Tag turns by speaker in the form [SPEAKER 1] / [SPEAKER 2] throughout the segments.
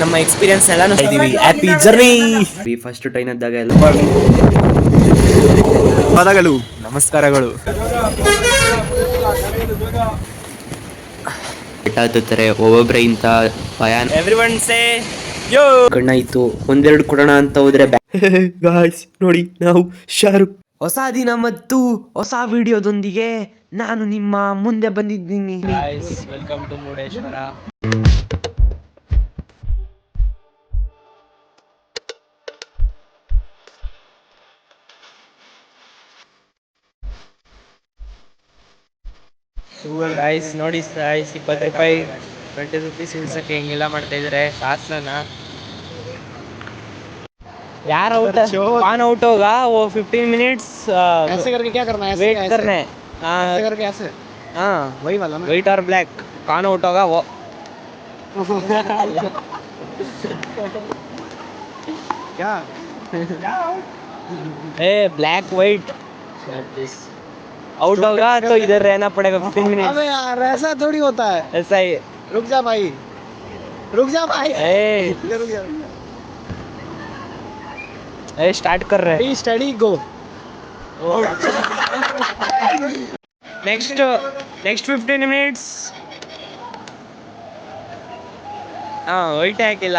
[SPEAKER 1] ನಮ್ಮ ಎಕ್ಸ್ಪೀರಿಯನ್ಸ್ ಎಲ್ಲಾನು ಇದೀವಿ. Happy journey. ಫಸ್ಟ್ ಟ್ರೈನ್ ಇದ್ದಾಗ ಎಲ್ಲ ಪದಗಳು ನಮಸ್ಕಾರಗಳು ಬೆಟ್ಟಾತಾರೆ. ಒಬ್ಬೊಬ್ರೆ ಇಂತ ಭಯ ಎವ್ರಿವನ್ ಸೇ ಯೋ ಕಣ್ಣ ಇತ್ತು ಒಂದೆರಡು ಕೊಡೋಣ ಅಂತ ಹೋದ್ರೆ ಗಾಯ್ಸ್ ನೋಡಿ ನಾವು ಶಾರುಖ್. ಹೊಸ ದಿನ ಮತ್ತು ಹೊಸ ವಿಡಿಯೋದೊಂದಿಗೆ ನಾನು ನಿಮ್ಮ ಮುಂದೆ ಬಂದಿದ್ದೀನಿ. Welcome to Murudeshwar. ಗೈಸ್ ನೋಡಿ ಗೈಸ್ 20 ರೂಪಾಯಿ 20 ರೂಪೀಸ್ ಇಳ್ಸಕ್ಕೆ ಹಿಂಗೆಲ್ಲ ಮಾಡ್ತಾ ಇದಾರೆ ಕಾಸನ್ನ. यार आउट कौन आउट होगा वो 15 मिनट्स
[SPEAKER 2] ऐसे करके क्या करना है?
[SPEAKER 1] वेट
[SPEAKER 2] ऐसे
[SPEAKER 1] करना है.
[SPEAKER 2] ऐसे करके ऐसे
[SPEAKER 1] हाँ
[SPEAKER 2] वही वाला ना.
[SPEAKER 1] वाइट और ब्लैक कौन आउट होगा वो.
[SPEAKER 2] क्या
[SPEAKER 1] ए ब्लैक वाइट आउट होगा तो इधर रहना पड़ेगा 15
[SPEAKER 2] अबे
[SPEAKER 1] मिनट्स.
[SPEAKER 2] यार ऐसा थोड़ी होता है.
[SPEAKER 1] ऐसा ही.
[SPEAKER 2] रुक जा भाई, रुक जा भाई.
[SPEAKER 1] ए
[SPEAKER 2] रुक जा.
[SPEAKER 1] स्टार्ट कर रहे हैं.
[SPEAKER 2] Be steady, go.
[SPEAKER 1] Next 15 minutes. हाँ वही ಹಾಕಿಲ್ಲ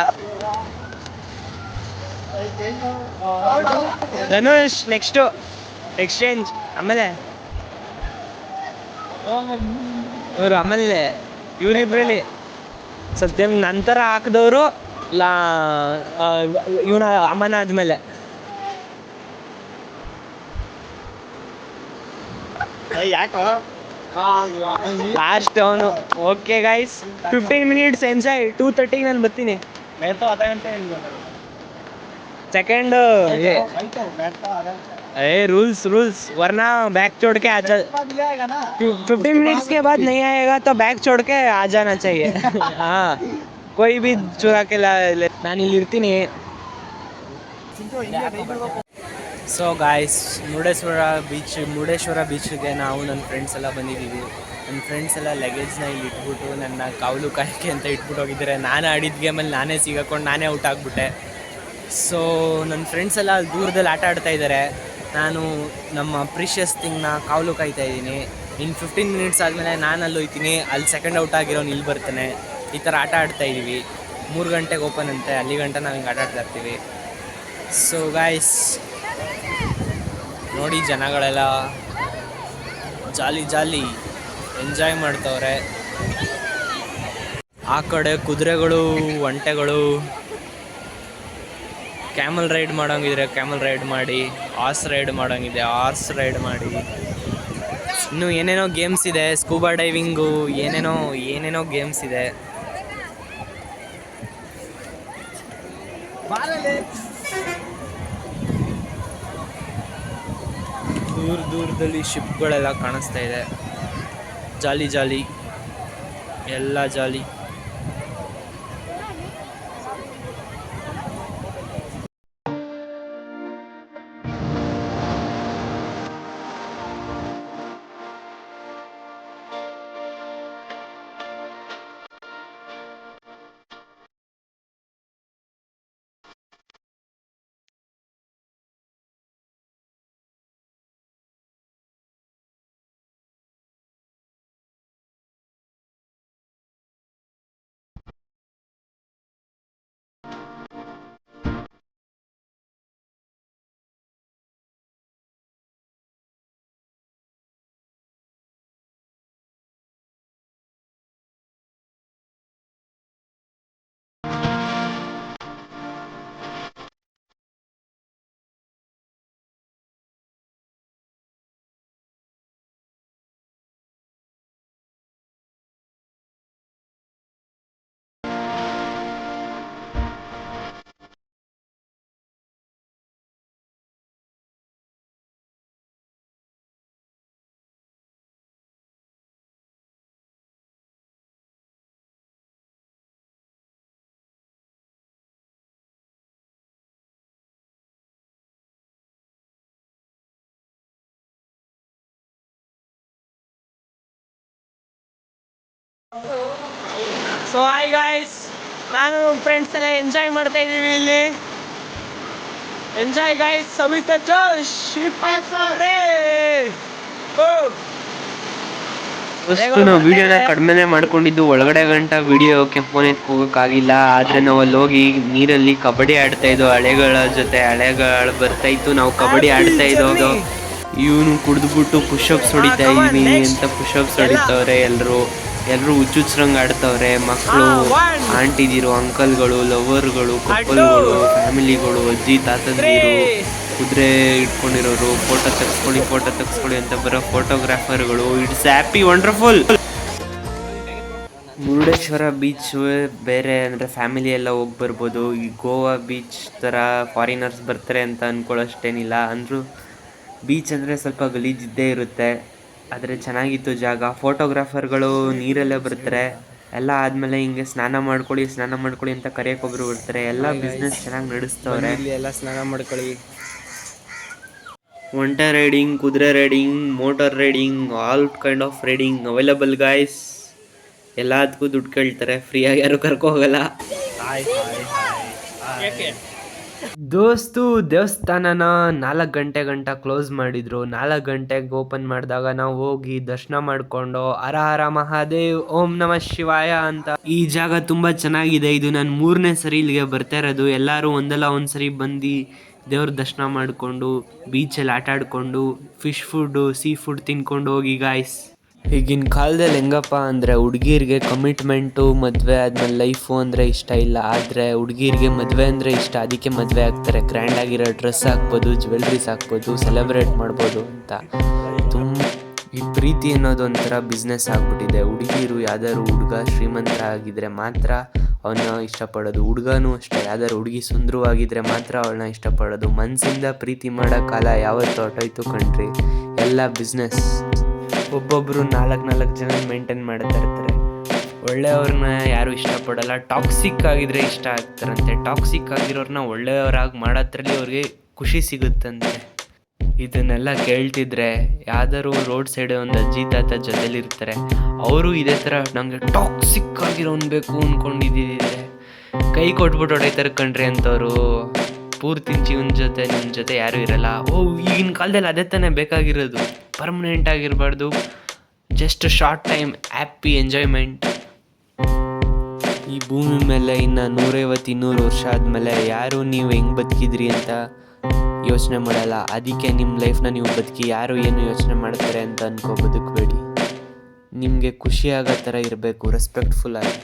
[SPEAKER 1] ಧನುಷ್. ನೆಕ್ಸ್ಟ್ ಎಕ್ಸ್ಚೇಂಜ್ ಆಮೇಲೆ ಇವರು ಆಮೇಲೆ ಇವರಿಬ್ಬರಲ್ಲಿ ಸತ್ಯಂ ನಂತರ ಹಾಕಿದವರು ಇವನ ಅಮ್ಮನ ಆದ್ಮೇಲೆ
[SPEAKER 2] ಯಾಕೋ
[SPEAKER 1] ಲಾಸ್ಟ್ ಅವನು. Okay guys 15 minutes enjoy. 2:30 ನಾನು ಬರ್ತೀನಿ.
[SPEAKER 2] मैं तो आधा घंटे
[SPEAKER 1] सेकंड
[SPEAKER 2] बैठता आधा.
[SPEAKER 1] अरे रूल्स वरना बैग छोड़ के आ जा.
[SPEAKER 2] जाएगा ना.
[SPEAKER 1] 15 मिनट्स के बाद नहीं आएगा तो बैग छोड़ के आ जाना चाहिए. हाँ कोई भी चुरा के ನಾನು ಇಲ್ಲಿ ಇರ್ತೀನಿ. ಸೊ ಗಾಯ್ಸ್ ಮುರುಡೇಶ್ವರ ಬೀಚ್ಗೆ ನಾವು ನನ್ನ ಫ್ರೆಂಡ್ಸ್ ಎಲ್ಲ ಬಂದಿದ್ದೀವಿ. ನನ್ನ ಫ್ರೆಂಡ್ಸ್ ಎಲ್ಲ ಲಗೇಜ್ನ ಇಲ್ಲಿ ಇಟ್ಬಿಟ್ಟು ನನ್ನ ಕಾವಲು ಕಾಯಕ್ಕೆ ಅಂತ ಇಟ್ಬಿಟ್ಟು ಹೋಗಿದ್ದಾರೆ. ನಾನು ಆಡಿದ ಗೇಮಲ್ಲಿ ನಾನೇ ಸಿಗಾಕೊಂಡು ನಾನೇ ಔಟ್ ಆಗಿಬಿಟ್ಟೆ. ಸೊ ನನ್ನ ಫ್ರೆಂಡ್ಸ್ ಎಲ್ಲ ದೂರದಲ್ಲಿ ಆಟ ಆಡ್ತಾ ಇದ್ದಾರೆ. ನಾನು ನಮ್ಮ ಪ್ರೀಷಿಯಸ್ ಥಿಂಗ್ನ ಕಾವಲು ಕಾಯ್ತಾ ಇದ್ದೀನಿ. ಇನ್ನು 15 ಮಿನಿಟ್ಸ್ ಆದಮೇಲೆ ನಾನು ಅಲ್ಲಿ ಹೋಗ್ತೀನಿ. ಅಲ್ಲಿ ಸೆಕೆಂಡ್ ಔಟ್ ಆಗಿರೋನು ಇಲ್ಲಿ ಬರ್ತಾನೆ. ಈ ಥರ ಆಟ ಆಡ್ತಾ ಇದ್ದೀವಿ. 3 ಗಂಟೆಗೆ ಓಪನ್ ಅಂತೆ, ಅಲ್ಲಿ ಗಂಟೆ ನಾವು ಹಿಂಗೆ ಆಟ ಆಡ್ತಾ ಇರ್ತೀವಿ. ಸೊ ಗಾಯ್ಸ್ ನೋಡಿ ಜನಗಳೆಲ್ಲ ಜಾಲಿ ಎಂಜಾಯ್ ಮಾಡ್ತವ್ರೆ. ಆ ಕಡೆ ಕುದುರೆಗಳು, ಒಂಟೆಗಳು, ಕ್ಯಾಮಲ್ ರೈಡ್ ಮಾಡೋಂಗಿದ್ರೆ ಕ್ಯಾಮಲ್ ರೈಡ್ ಮಾಡಿ, ಹಾರ್ಸ್ ರೈಡ್ ಮಾಡೋಂಗಿದೆ ಹಾರ್ಸ್ ರೈಡ್ ಮಾಡಿ. ಇನ್ನು ಏನೇನೋ ಗೇಮ್ಸ್ ಇದೆ, ಸ್ಕೂಬಾ ಡೈವಿಂಗು, ಏನೇನೋ ಗೇಮ್ಸ್ ಇದೆ. ದೂರದಲ್ಲಿ ಶಿಪ್ಗಳೆಲ್ಲ ಕಾಣಿಸ್ತಾ ಇದೆ. ಜಾಲಿ ಎಲ್ಲ ಜಾಲಿ. So hi guys, ನಾನು ಫ್ರೆಂಡ್ಸ್ ಎಲ್ಲ ಎಂಜಾಯ್ ಮಾಡ್ತಾ ಇದ್ದೀವಿ ಇಲ್ಲಿ. ಎಂಜಾಯ್ ಗೈಸ್, ಸವಿತಾ ಜೋಶ್. ನಾವು ವಿಡಿಯೋನ ಕಡಿಮೆನೆ ಮಾಡ್ಕೊಂಡಿದ್ದು, ಒಳಗಡೆ ಗಂಟ ವಿಡಿಯೋಕ್ಕೆ ಫೋನ್ ಎತ್ಕೋಗಕ್ಕಾಗಿಲ್ಲ. ಆದ್ರೆ ನಾವು ಅಲ್ಲಿ ಹೋಗಿ ನೀರಲ್ಲಿ ಕಬಡ್ಡಿ ಆಡ್ತಾ ಇದ್ದೋ, ಹಳೆಗಳ ಜೊತೆ ಹಳೆಗಳು ಬರ್ತಾ ಇತ್ತು, ನಾವು ಕಬಡ್ಡಿ ಆಡ್ತಾ ಇದ್ದೋ. ಇವನು ಕುಡಿದ್ಬಿಟ್ಟು ಪುಷಪ್ಸ್ ಹೊಡಿತಾ ಇದೀನಿ ಅಂತ ಪುಷಪ್ಸ್ ಹೊಡಿತವ್ರೆ. ಎಲ್ರು ಹುಚ್ಚುಚ್ರಂಗ್ ಆಡ್ತವ್ರೆ. ಮಕ್ಕಳು, ಆಂಟಿದಿರು, ಅಂಕಲ್ಗಳು, ಲವರ್ಗಳು, ಕಪ್ಪಲ್ಗಳು, ಫ್ಯಾಮಿಲಿಗಳು, ಅಜ್ಜಿ ತಾತಂದಿರು, ಕುದುರೆ ಇಟ್ಕೊಂಡಿರೋರು, ಫೋಟೋ ತೆಗ್ಸ್ಕೊಳ್ಳಿ ಅಂತ ಬರೋ ಫೋಟೋಗ್ರಾಫರ್ಗಳು. It's happy wonderful. Murudeshwar beach ಬೇರೆ ಅಂದರೆ ಫ್ಯಾಮಿಲಿ ಎಲ್ಲ ಹೋಗಿ ಬರ್ಬೋದು. ಈ ಗೋವಾ ಬೀಚ್ ಥರ ಫಾರಿನರ್ಸ್ ಬರ್ತಾರೆ ಅಂತ ಅಂದ್ಕೊಳ್ಳೋಷ್ಟೇನಿಲ್ಲ. ಅಂದರೂ ಬೀಚ್ ಅಂದರೆ ಸ್ವಲ್ಪ ಗಲೀಜಿದ್ದೇ ಇರುತ್ತೆ. ಆದರೆ ಚೆನ್ನಾಗಿತ್ತು ಜಾಗ. ಫೋಟೋಗ್ರಾಫರ್ಗಳು ನೀರಲ್ಲೇ ಬರ್ತಾರೆ. ಎಲ್ಲ ಆದಮೇಲೆ ಹಿಂಗೆ ಸ್ನಾನ ಮಾಡ್ಕೊಳ್ಳಿ ಅಂತ ಕರೆಯೋಕೊಬ್ರು ಬರ್ತಾರೆ. ಎಲ್ಲ ಬಿಸ್ನೆಸ್ ಚೆನ್ನಾಗಿ ನಡೆಸ್ತವ್ರೆ. ಇಲ್ಲಿ ಎಲ್ಲ ಸ್ನಾನ ಮಾಡ್ಕೊಳ್ಳಿ. ಒಂಟೆ ರೈಡಿಂಗ್, ಕುದುರೆ riding, motor riding, all kind of riding available guys. ಎಲ್ಲದಕ್ಕೂ ದುಡ್ಡು ಕೇಳ್ತಾರೆ, ಫ್ರೀಯಾಗಿ ಯಾರು ಕರ್ಕೊ ಹೋಗಲ್ಲ. ದೋಸ್ತು ದೇವಸ್ಥಾನನ 4 ಗಂಟೆ ಕ್ಲೋಸ್ ಮಾಡಿದ್ರು. 4 ಗಂಟೆಗೆ ಓಪನ್ ಮಾಡಿದಾಗ ನಾವು ಹೋಗಿ ದರ್ಶನ ಮಾಡಿಕೊಂಡು ಹರ ಹರ ಮಹಾದೇವ್, ಓಂ ನಮಃ ಶಿವಾಯ ಅಂತ. ಈ ಜಾಗ ತುಂಬ ಚೆನ್ನಾಗಿದೆ. ಇದು ನಾನು 3ನೇ ಸರಿ ಇಲ್ಲಿಗೆ ಬರ್ತಾ ಇರೋದು. ಎಲ್ಲರೂ ಒಂದಲ್ಲ ಒಂದ್ಸರಿ ಬಂದು ದೇವ್ರ ದರ್ಶನ ಮಾಡಿಕೊಂಡು ಬೀಚಲ್ಲಿ ಆಟ ಆಡಿಕೊಂಡು ಸೀ ಫುಡ್ ತಿನ್ಕೊಂಡು ಹೋಗಿ ಗಾಯ್ಸ್. ಈಗಿನ ಕಾಲದಲ್ಲಿ ಹೆಂಗಪ್ಪ ಅಂದರೆ ಹುಡುಗಿರಿಗೆ ಕಮಿಟ್ಮೆಂಟು, ಮದುವೆ ಆದಮೇಲೆ ಲೈಫು ಅಂದರೆ ಇಷ್ಟ ಇಲ್ಲ. ಆದರೆ ಹುಡುಗಿರಿಗೆ ಮದುವೆ ಅಂದರೆ ಇಷ್ಟ. ಅದಕ್ಕೆ ಮದುವೆ ಆಗ್ತಾರೆ. ಗ್ರ್ಯಾಂಡಾಗಿರೋ ಡ್ರೆಸ್ ಹಾಕ್ಬೋದು, ಜ್ಯುವೆಲ್ರೀಸ್ ಹಾಕ್ಬೋದು, ಸೆಲೆಬ್ರೇಟ್ ಮಾಡ್ಬೋದು ಅಂತ. ಈ ಪ್ರೀತಿ ಅನ್ನೋದು ಒಂಥರ ಬಿಸ್ನೆಸ್ ಆಗಿಬಿಟ್ಟಿದೆ. ಹುಡುಗಿರು ಯಾವ್ದಾದ್ರು ಹುಡುಗ ಶ್ರೀಮಂತ ಆಗಿದ್ರೆ ಮಾತ್ರ ಅವನ್ನ ಇಷ್ಟಪಡೋದು. ಹುಡುಗನೂ ಅಷ್ಟೇ, ಯಾವ್ದಾದ್ರು ಹುಡುಗಿ ಸುಂದರವಾಗಿದ್ದರೆ ಮಾತ್ರ ಅವಳನ್ನ ಇಷ್ಟಪಡೋದು. ಮನಸ್ಸಿಂದ ಪ್ರೀತಿ ಮಾಡೋ ಕಾಲ ಯಾವತ್ತೂ ಹೊಟ್ಟೋಯ್ತು ಕಣ್ರಿ. ಎಲ್ಲ ಬಿಸ್ನೆಸ್. ಒಬ್ಬೊಬ್ಬರು 4 ಜನ ಮೇಂಟೈನ್ ಮಾಡ್ತಾ ಇರ್ತಾರೆ. ಒಳ್ಳೆಯವ್ರನ್ನ ಯಾರು ಇಷ್ಟಪಡಲ್ಲ. ಟಾಕ್ಸಿಕ್ ಆಗಿದ್ರೆ ಇಷ್ಟ ಆಗ್ತಾರಂತೆ. ಟಾಕ್ಸಿಕ್ ಆಗಿರೋರನ್ನ ಒಳ್ಳೆಯವರಾಗಿ ಮಾಡೋದ್ರಲ್ಲಿ ಅವ್ರಿಗೆ ಖುಷಿ ಸಿಗುತ್ತಂತೆ. ಇದನ್ನೆಲ್ಲ ಕೇಳ್ತಿದ್ರೆ ಯಾವ್ದಾದ್ರು ರೋಡ್ ಸೈಡ್ ಒಂದು ಅಜ್ಜಿ ತಾತ ಜೊತೆಲಿರ್ತಾರೆ. ಅವರು ಇದೇ ಥರ ನಮಗೆ ಟಾಕ್ಸಿಕ್ ಆಗಿರೋನ್ ಬೇಕು ಅಂದ್ಕೊಂಡಿದ್ದಿದ್ರೆ ಕೈ ಕೊಟ್ಬಿಟ್ಟು ಹೊಡೈತಾರೆ ಕಣ್ರಿ ಅಂತವರು. ಪೂರ್ತಿ ಜೀವನ ಜೊತೆ ನಿಮ್ಮ ಜೊತೆ ಯಾರೂ ಇರಲ್ಲ. ಈಗಿನ ಕಾಲದಲ್ಲಿ ಅದೇ ತಾನೇ ಬೇಕಾಗಿರೋದು. ಪರ್ಮನೆಂಟ್ ಆಗಿರಬಾರ್ದು, just short time happy enjoyment. ಈ ಭೂಮಿ ಮೇಲೆ ಇನ್ನು 150-200 ವರ್ಷ ಆದಮೇಲೆ ಯಾರು ನೀವು ಹೆಂಗೆ ಬದುಕಿದ್ರಿ ಅಂತ ಯೋಚನೆ ಮಾಡಲ್ಲ. ಅದಕ್ಕೆ ನಿಮ್ಮ ಲೈಫ್ನ ನೀವು ಬದುಕಿ ಯಾರು ಏನು ಯೋಚನೆ ಮಾಡ್ತಾರೆ ಅಂತ ಬದುಕಬೇಡಿ. ನಿಮಗೆ ಖುಷಿ ಆಗೋ ಥರ ಇರಬೇಕು, ರೆಸ್ಪೆಕ್ಟ್ಫುಲ್ ಆಗಿ.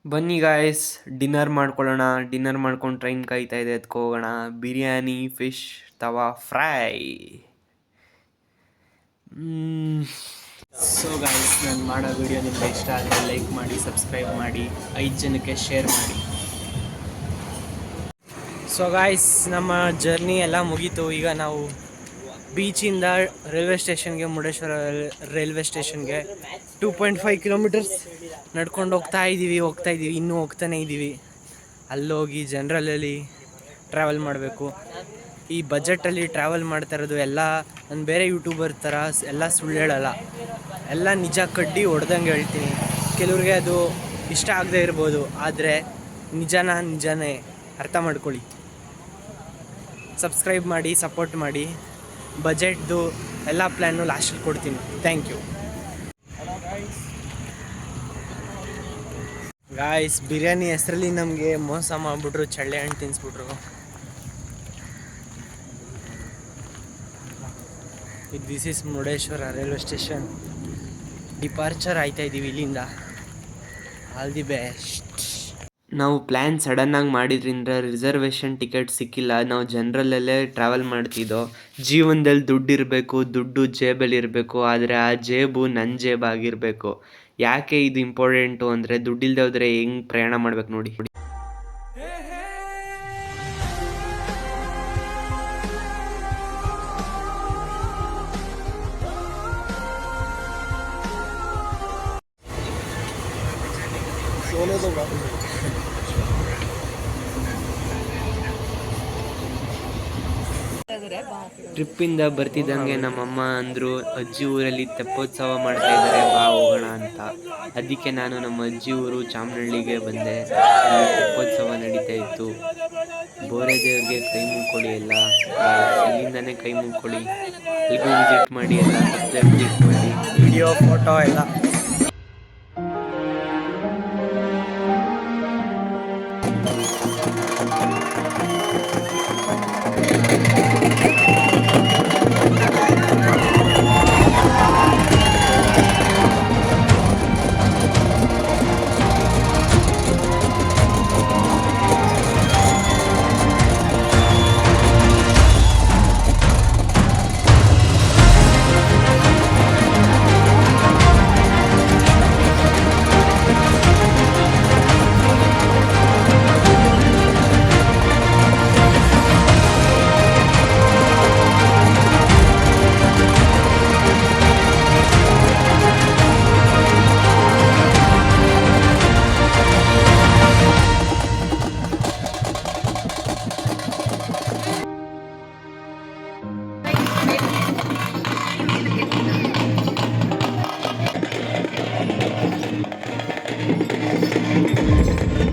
[SPEAKER 1] ಬನ್ನಿ ಗಾಯ್ಸ್, ಡಿನ್ನರ್ ಮಾಡ್ಕೊಳ್ಳೋಣ. ಡಿನ್ನರ್ ಮಾಡ್ಕೊಂಡು ಟ್ರೈನ್ ಕಾಯ್ತಾ ಇದೆ, ಎತ್ಕೋಗೋಣ. ಬಿರಿಯಾನಿ, ಫಿಶ್, ತವಾ ಫ್ರೈ. ಸೊ ಗಾಯ್ಸ್, ನಾನು ಮಾಡೋ ವಿಡಿಯೋ ನಿಮಗೆ ಇಷ್ಟ ಆದರೆ ಲೈಕ್ ಮಾಡಿ, ಸಬ್ಸ್ಕ್ರೈಬ್ ಮಾಡಿ, 5 ಜನಕ್ಕೆ ಶೇರ್ ಮಾಡಿ. ಸೊ ಗಾಯ್ಸ್, ನಮ್ಮ ಜರ್ನಿ ಎಲ್ಲ ಮುಗೀತು. ಈಗ ನಾವು ಬೀಚಿಂದ ರೈಲ್ವೆ ಸ್ಟೇಷನ್ಗೆ, ಮುರುಡೇಶ್ವರ ರೈಲ್ವೆ ಸ್ಟೇಷನ್ಗೆ 2.5 ಕಿಲೋಮೀಟರ್ಸ್ ನಡ್ಕೊಂಡು ಹೋಗ್ತಾ ಇದ್ದೀವಿ. ಇನ್ನೂ ಹೋಗ್ತಾನೆ ಇದ್ದೀವಿ. ಅಲ್ಲೋಗಿ ಜನರಲಲ್ಲಿ ಟ್ರಾವೆಲ್ ಮಾಡಬೇಕು. ಈ ಬಜೆಟಲ್ಲಿ ಟ್ರಾವೆಲ್ ಮಾಡ್ತಾ ಇರೋದು ಎಲ್ಲ ನಾನು ಬೇರೆ ಯೂಟ್ಯೂಬರ್ ಥರ ಎಲ್ಲ ಸುಳ್ಳು ಹೇಳಲ್ಲ. ಎಲ್ಲ ನಿಜ ಕಡ್ಡಿ ಹೊಡೆದಂಗೆ ಹೇಳ್ತೀನಿ. ಕೆಲವ್ರಿಗೆ ಅದು ಇಷ್ಟ ಆಗದೆ ಇರ್ಬೋದು, ಆದರೆ ನಿಜನೇ. ಅರ್ಥ ಮಾಡ್ಕೊಳ್ಳಿ. ಸಬ್ಸ್ಕ್ರೈಬ್ ಮಾಡಿ, ಸಪೋರ್ಟ್ ಮಾಡಿ. ಬಜೆಟ್ದು ಎಲ್ಲ ಪ್ಲ್ಯಾನು ಲಾಸ್ಟಲ್ಲಿ ಕೊಡ್ತೀನಿ. Thank you guys. ಬಿರಿಯಾನಿ ಹೆಸರಲ್ಲಿ ನಮಗೆ ಮೋಸ ಮಾಡಿಬಿಟ್ರು, ಚಳ್ಳೆ ಹಣ್ಣು ತಿನ್ನಿಸ್ಬಿಟ್ರು. This is Murudeshwar railway station. Departure ಆಯ್ತಾ ಇದ್ದೀವಿ ಇಲ್ಲಿಂದ. All the best. ನಾವು ಪ್ಲ್ಯಾನ್ ಸಡನ್ನಾಗಿ ಮಾಡಿದ್ರಿಂದ ರಿಸರ್ವೇಷನ್ ಟಿಕೆಟ್ ಸಿಕ್ಕಿಲ್ಲ. ನಾವು ಜನರಲ್ಲೇ ಟ್ರಾವೆಲ್ ಮಾಡ್ತಿದ್ದೋ. ಜೀವನದಲ್ಲಿ ದುಡ್ಡು ಜೇಬಲ್ಲಿ ಇರಬೇಕು. ಆದರೆ ಆ ಜೇಬು ನನ್ನ ಜೇಬಾಗಿರಬೇಕು. ಯಾಕೆ ಇದು ಇಂಪಾರ್ಟೆಂಟು ಅಂದರೆ, ದುಡ್ಡಿಲ್ಲದೆ ಹೋದರೆ ಹೆಂಗೆ ಪ್ರಯಾಣ ಮಾಡ್ಬೇಕು ನೋಡಿ. ಟ್ರಿಪ್ಪಿಂದ ಬರ್ತಿದ್ದಂಗೆ ನಮ್ಮಮ್ಮ ಅಂದರು ಅಜ್ಜಿ ಊರಲ್ಲಿ ತೆಪ್ಪೋತ್ಸವ ಮಾಡ್ತಾ ಇದ್ದಾರೆ ಬಾ ಹೋಗೋಣ ಅಂತ. ಅದಕ್ಕೆ ನಾನು ನಮ್ಮ ಅಜ್ಜಿ ಊರು ಚಾಮನಹಳ್ಳಿಗೆ ಬಂದೆ. ಅಲ್ಲಿ ತೆಪ್ಪೋತ್ಸವ ನಡೀತಾ ಇತ್ತು. ಬೋರೆ ದೇವ್ರಿಗೆ ಕೈ ಮುಕ್ಕೊಳ್ಳಿ ಎಲ್ಲ, ಇಲ್ಲಿಂದಾನೇ ಕೈ ಮುಕ್ಕೊಳ್ಳಿ. ಅಲ್ಲಿಗೂ ವಿಸಿಟ್ ಮಾಡಿ, ಎಲ್ಲ ಸಬ್ಸ್ಕ್ರೈಬ್ ಮಾಡಿ, ವಿಡಿಯೋ ಫೋಟೋ ಎಲ್ಲ